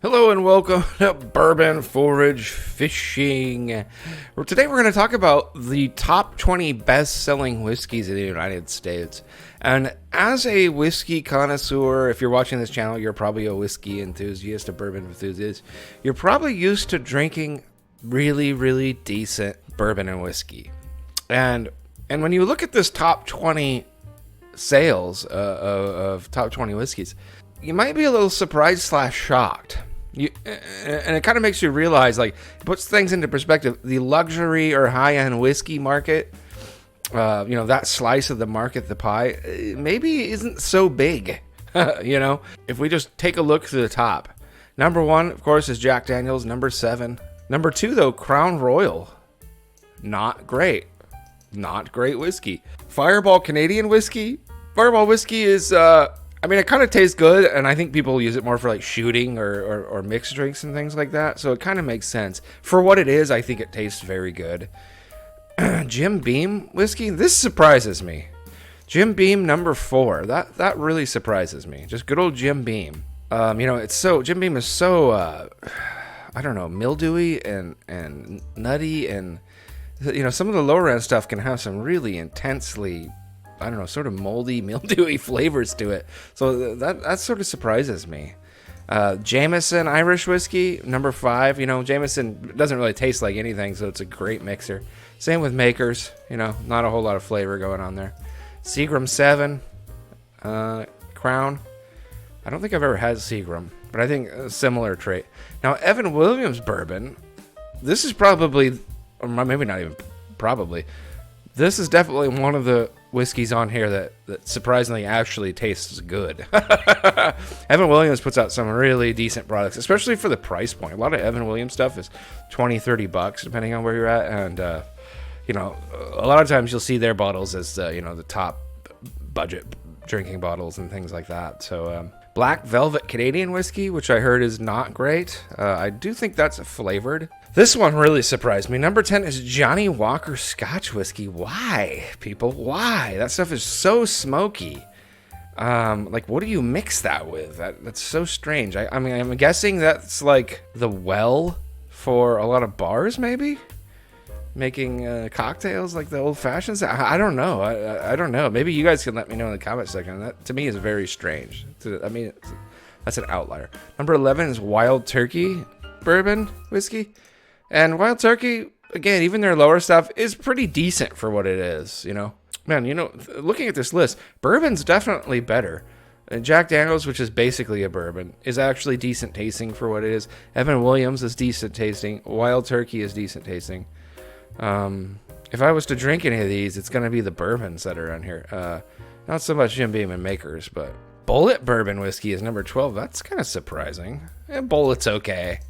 Hello and welcome to Bourbon Forage Fishing. Today we're going to talk about the top 20 best-selling whiskeys in the United States. And as a whiskey connoisseur, if you're watching this channel, you're probably a whiskey enthusiast, a bourbon enthusiast. You're probably used to drinking really, really decent bourbon and whiskey. And when you look at this top 20 sales of top 20 whiskeys, you might be a little surprised / shocked. And it kind of makes you realize, like, it puts things into perspective. The luxury or high-end whiskey market, that slice of the market, the pie, maybe isn't so big. If we just take a look to the top. Number 1, of course, is Jack Daniel's. Number 7. Number 2, though, Crown Royal. Not great. Not great whiskey. Fireball Canadian whiskey. Fireball whiskey is, it kind of tastes good, and I think people use it more for like shooting or mixed drinks and things like that. So it kind of makes sense. For what it is, I think it tastes very good. Jim Beam whiskey, this surprises me. Jim Beam number 4, that really surprises me. Just good old Jim Beam. Jim Beam is so, mildewy and nutty, and some of the lower end stuff can have some really intensely, sort of moldy, mildewy flavors to it. So that sort of surprises me. Jameson Irish whiskey, number 5. Jameson doesn't really taste like anything, so it's a great mixer. Same with Makers. Not a whole lot of flavor going on there. Seagram 7. Crown. I don't think I've ever had Seagram, but I think a similar trait. Now, Evan Williams bourbon. This is probably, or maybe not even probably, this is definitely one of the whiskeys on here that surprisingly actually tastes good. Evan Williams puts out some really decent products, especially for the price point. A lot of Evan Williams stuff is $20-$30 depending on where you're at, and a lot of times you'll see their bottles as the top budget drinking bottles and things like that. So Black Velvet Canadian whiskey, which I heard is not great. I do think that's flavored. This one really surprised me. Number 10 is Johnny Walker Scotch whiskey. Why, people? Why? That stuff is so smoky. What do you mix that with? That's so strange. I'm guessing that's like the well for a lot of bars, maybe? Making cocktails like the old fashions. I don't know. I don't know. Maybe you guys can let me know in the comment section. That to me is very strange. That's an outlier. Number 11 is Wild Turkey bourbon whiskey. And Wild Turkey, again, even their lower stuff is pretty decent for what it is, Man, looking at this list, bourbon's definitely better. And Jack Daniel's, which is basically a bourbon, is actually decent tasting for what it is. Evan Williams is decent tasting. Wild Turkey is decent tasting. If I was to drink any of these, it's going to be the bourbons that are on here. Not so much Jim Beam and Makers, but Bullet Bourbon Whiskey is number 12. That's kind of surprising. And Bullet's okay.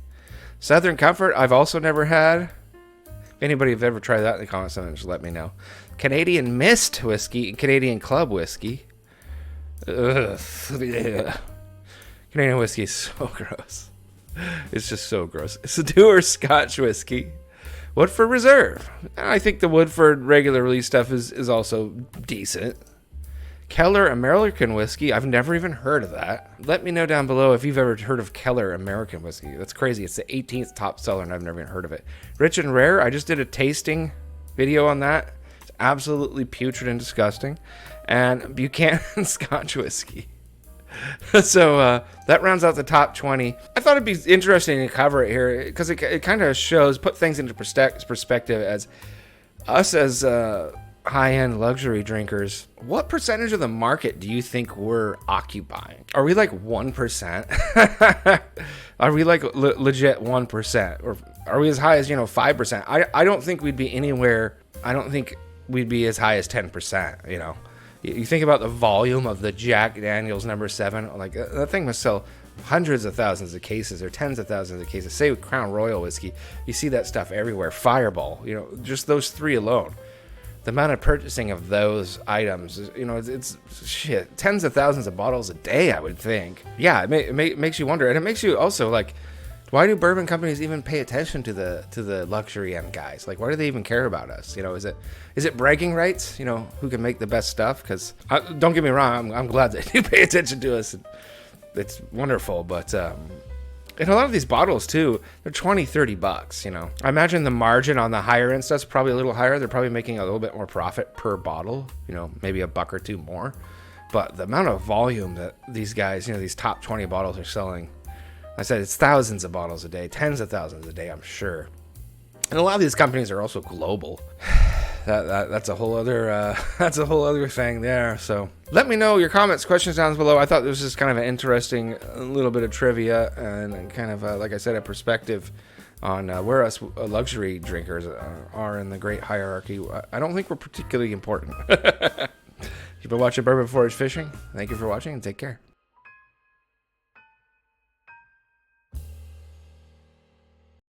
Southern Comfort, I've also never had. If anybody have ever tried that in the comments, just let me know. Canadian Mist Whiskey and Canadian Club Whiskey. Ugh. Canadian Whiskey is so gross. It's just so gross. Stewart Scotch Whiskey. Woodford Reserve. I think the Woodford regular release stuff is also decent. Keller American Whiskey. I've never even heard of that. Let me know down below if you've ever heard of Keller American Whiskey. That's crazy. It's the 18th top seller and I've never even heard of it. Rich and Rare. I just did a tasting video on that. It's absolutely putrid and disgusting. And Buchanan Scotch Whiskey. So that rounds out the top 20. I thought it'd be interesting to cover it here because it kind of put things into perspective as us as high-end luxury drinkers. What percentage of the market do you think we're occupying? Are we like 1%? Are we like legit 1%? Or are we as high as 5%? I don't think we'd be anywhere. I don't think we'd be as high as 10%. You think about the volume of the Jack Daniel's number 7, like that thing must sell hundreds of thousands of cases or tens of thousands of cases. Say with Crown Royal whiskey, you see that stuff everywhere. Fireball, just those 3 alone. The amount of purchasing of those items, it's shit, tens of thousands of bottles a day, I would think. Yeah, it makes you wonder, and it makes you also like, why do bourbon companies even pay attention to the luxury end guys? Like, why do they even care about us? Is it bragging rights? Who can make the best stuff? Because don't get me wrong, I'm glad they do pay attention to us. It's wonderful, but And a lot of these bottles too, they're 20, 30 bucks, you know. I imagine the margin on the higher end stuff's probably a little higher. They're probably making a little bit more profit per bottle, you know, maybe a buck or two more. But the amount of volume that these guys, you know, these top 20 bottles are selling, I said it's thousands of bottles a day, tens of thousands a day, I'm sure. And a lot of these companies are also global. That's a whole other thing there. So let me know your comments, questions down below. I thought this was kind of an interesting little bit of trivia and kind of like I said, a perspective on where us luxury drinkers are in the great hierarchy. I don't think we're particularly important. You've been watching Bourbon Forage Fishing. Thank you for watching and take care.